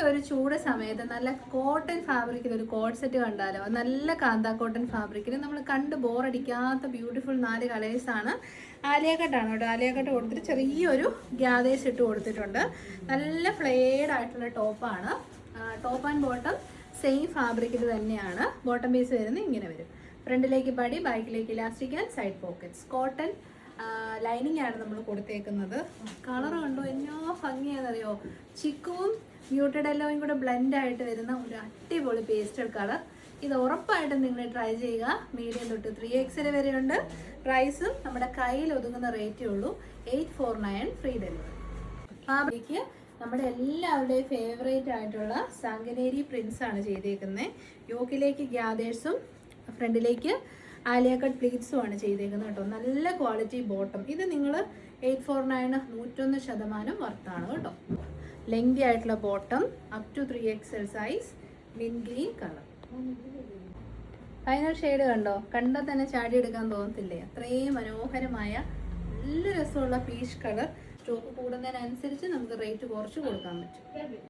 ഒരു ചൂട് സമയത്ത് നല്ല കോട്ടൺ ഫാബ്രിക്കിൽ ഒരു കോട്ട് സെറ്റ് കണ്ടാലോ. നല്ല കാന്ത കോട്ടൺ ഫാബ്രിക്കിൽ നമ്മൾ കണ്ട് ബോറടിക്കാത്ത ബ്യൂട്ടിഫുൾ 4 കളേഴ്സാണ്. ആലിയ കട്ടാണ് കേട്ടോ. ആലിയ കട്ട് കൊടുത്തിട്ട് ചെറിയൊരു ഗ്യാദേഴ്സ് ഇട്ട് കൊടുത്തിട്ടുണ്ട്. നല്ല ഫ്ലെയർഡ് ആയിട്ടുള്ള ടോപ്പാണ്. ടോപ്പ് ആൻഡ് ബോട്ടം സെയിം ഫാബ്രിക്കിൽ തന്നെയാണ്. ബോട്ടം പീസ് വരുന്നത് ഇങ്ങനെ വരും. ഫ്രണ്ടിലേക്ക് പടി, ബാക്കിലേക്ക് elastic and side pockets. Cotton lining ആണ് നമ്മൾ കൊടുത്തേക്കുന്നത്. കളർ കണ്ടോ എന്നാ ഭംഗിയാണെന്നറിയോ. ചിക്കുവും മ്യൂട്ടഡ് എല്ലോയും കൂടെ ബ്ലെൻഡ് ആയിട്ട് വരുന്ന ഒരു അടിപൊളി പേസ്റ്റൽ കളർ. ഇത് ഉറപ്പായിട്ടും നിങ്ങൾ ട്രൈ ചെയ്യുക. മീഡിയം തൊട്ട് 3XL വരെയുണ്ട്. പ്രൈസും നമ്മുടെ കയ്യിൽ ഒതുങ്ങുന്ന റേറ്റേ ഉള്ളൂ. 849 ഫ്രീ ഡെലിവറി. ഫാബ്രിക്ക് നമ്മുടെ എല്ലാവരുടെയും ഫേവറേറ്റ് ആയിട്ടുള്ള സാങ്കനേരി പ്രിൻസ് ആണ് ചെയ്തേക്കുന്നത്. യോക്കിലേക്ക് ഗ്യാദേഴ്സും ഫ്രണ്ടിലേക്ക് ആലിയ കട്ട് പ്ലീറ്റ്സും ആണ് ചെയ്തേക്കുന്നത് കേട്ടോ. നല്ല ക്വാളിറ്റി ബോട്ടം. ഇത് നിങ്ങൾ 849 101% വർത്താണ് കേട്ടോ. ലെങ്തി ആയിട്ടുള്ള bottom, up to 3XL size, mint green colour. Final shade കണ്ടോ. കണ്ടാൽ തന്നെ ചാടി എടുക്കാൻ തോന്നത്തില്ലേ. അത്രയും മനോഹരമായ നല്ല രസമുള്ള പീച്ച് കളർ. സ്റ്റോക്ക് കൂടുന്നതിനനുസരിച്ച് നമുക്ക് റേറ്റ് കുറച്ച് കൊടുക്കാൻ പറ്റും.